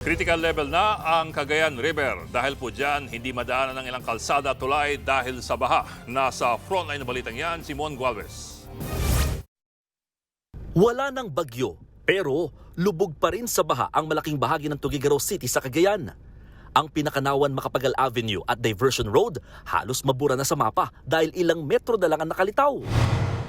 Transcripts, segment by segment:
Critical level na ang Cagayan River. Dahil po dyan, hindi madaanan ng ilang kalsada at tulay dahil sa baha. Nasa frontline na balitang yan, si Mon Gualvez. Wala ng bagyo, pero lubog pa rin sa baha ang malaking bahagi ng Tuguegarao City sa Cagayan. Ang Pinakanawan Macapagal Avenue at Diversion Road halos mabura na sa mapa dahil ilang metro na lang ang nakalitaw.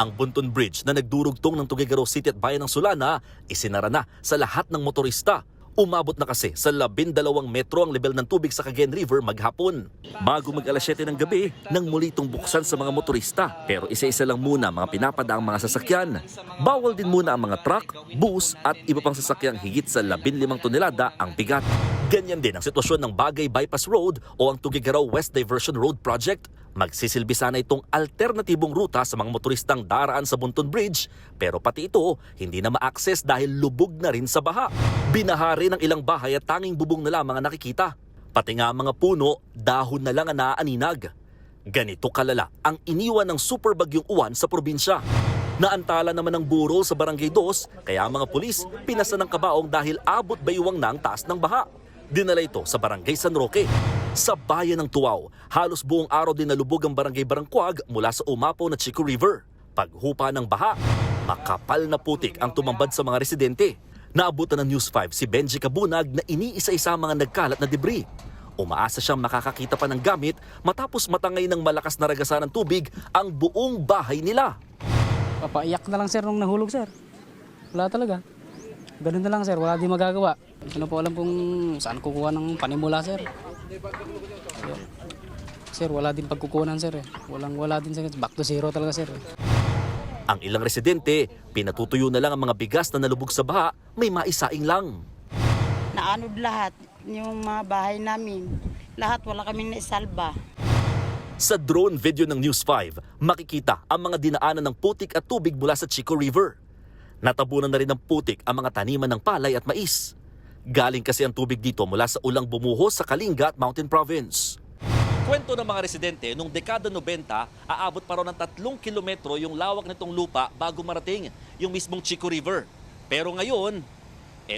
Ang Bunton Bridge na nagdurugtong ng Tuguegarao City at Bayan ng Sulana, isinara na sa lahat ng motorista. Umabot na kasi sa 12 metro ang level ng tubig sa Cagayan River maghapon. Bago mag-alas 7 ng gabi, nang muli itong buksan sa mga motorista. Pero isa-isa lang muna mga pinapadaang mga sasakyan. Bawal din muna ang mga truck, bus at iba pang sasakyang higit sa 15 tonelada ang bigat. Ganyan din ang sitwasyon ng Bagay Bypass Road o ang Tuguegarao West Diversion Road Project. Magsisilbi sana itong alternatibong ruta sa mga motoristang daraan sa Bunton Bridge, pero pati ito hindi na ma-access dahil lubog na rin sa baha. Binahari ng ilang bahay at tanging bubong na lamang ang nakikita. Pati nga mga puno, dahon na lang ang naaaninag. Ganito kalala ang iniwan ng super bagyong Uwan sa probinsya. Naantala naman ng burol sa Barangay 2, kaya ang mga pulis pinasa ng kabaong dahil abot baywang na ang taas ng baha. Dinala ito sa Barangay San Roque. Sa bayan ng Tuaw, halos buong araw din nalubog ang Barangay Barangquag mula sa umapaw na Chico River. Paghupa ng baha, makapal na putik ang tumambad sa mga residente. Naabutan ng News 5 si Benji Kabunag na iniisa-isa mga nagkalat na debris. Umaasa siyang makakakita pa ng gamit matapos matangay ng malakas na ragasan ng tubig ang buong bahay nila. Papaiyak na lang sir nung nahulog sir. Wala talaga. Ganun na lang sir, wala din magagawa. Ano po alam kung saan kukuha ng panimula sir. Sir, wala din pagkukunan sir. Wala din sir. Back to zero talaga sir. Ang ilang residente, pinatutuyo na lang ang mga bigas na nalubog sa baha, may maisaing lang. Naanod lahat yung mga bahay namin. Lahat wala kami naisalba. Sa drone video ng News 5, makikita ang mga dinaanan ng putik at tubig mula sa Chico River. Natabunan na rin ng putik ang mga taniman ng palay at mais. Galing kasi ang tubig dito mula sa ulang bumuhos sa Kalinga at Mountain Province. Kwento ng mga residente, nung dekada 90, aabot pa raw ng 3 kilometro yung lawak nitong lupa bago marating yung mismong Chico River. Pero ngayon,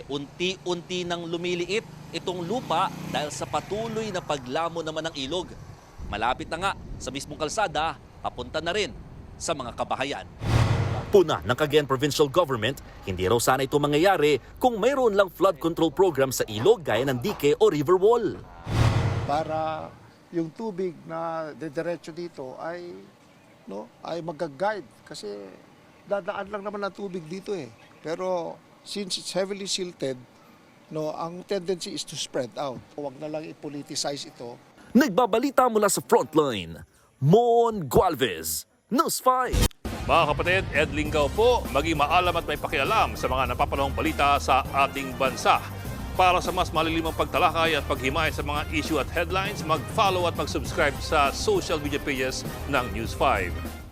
unti-unti nang lumiliit itong lupa dahil sa patuloy na paglamo naman ng ilog. Malapit na nga sa mismong kalsada, papunta na rin sa mga kabahayan. Puna ng Cagayan Provincial Government, hindi raw sana ito mangyayari kung mayroon lang flood control program sa ilog gaya ng dike o river wall. Para yung tubig na dediretso dito ay mag-guide kasi dadaan lang naman ang tubig dito eh. Pero since it's heavily silted, ang tendency is to spread out. Huwag na lang i-politicize ito. Nagbabalita mula sa frontline, Mon Gualvez, News 5. Mga kapatid, Ed Lingaw po, maging maalam at may pakialam sa mga napapanahong balita sa ating bansa. Para sa mas malilimang pagtalakay at paghimay sa mga issue at headlines, mag-follow at mag-subscribe sa social media pages ng News 5.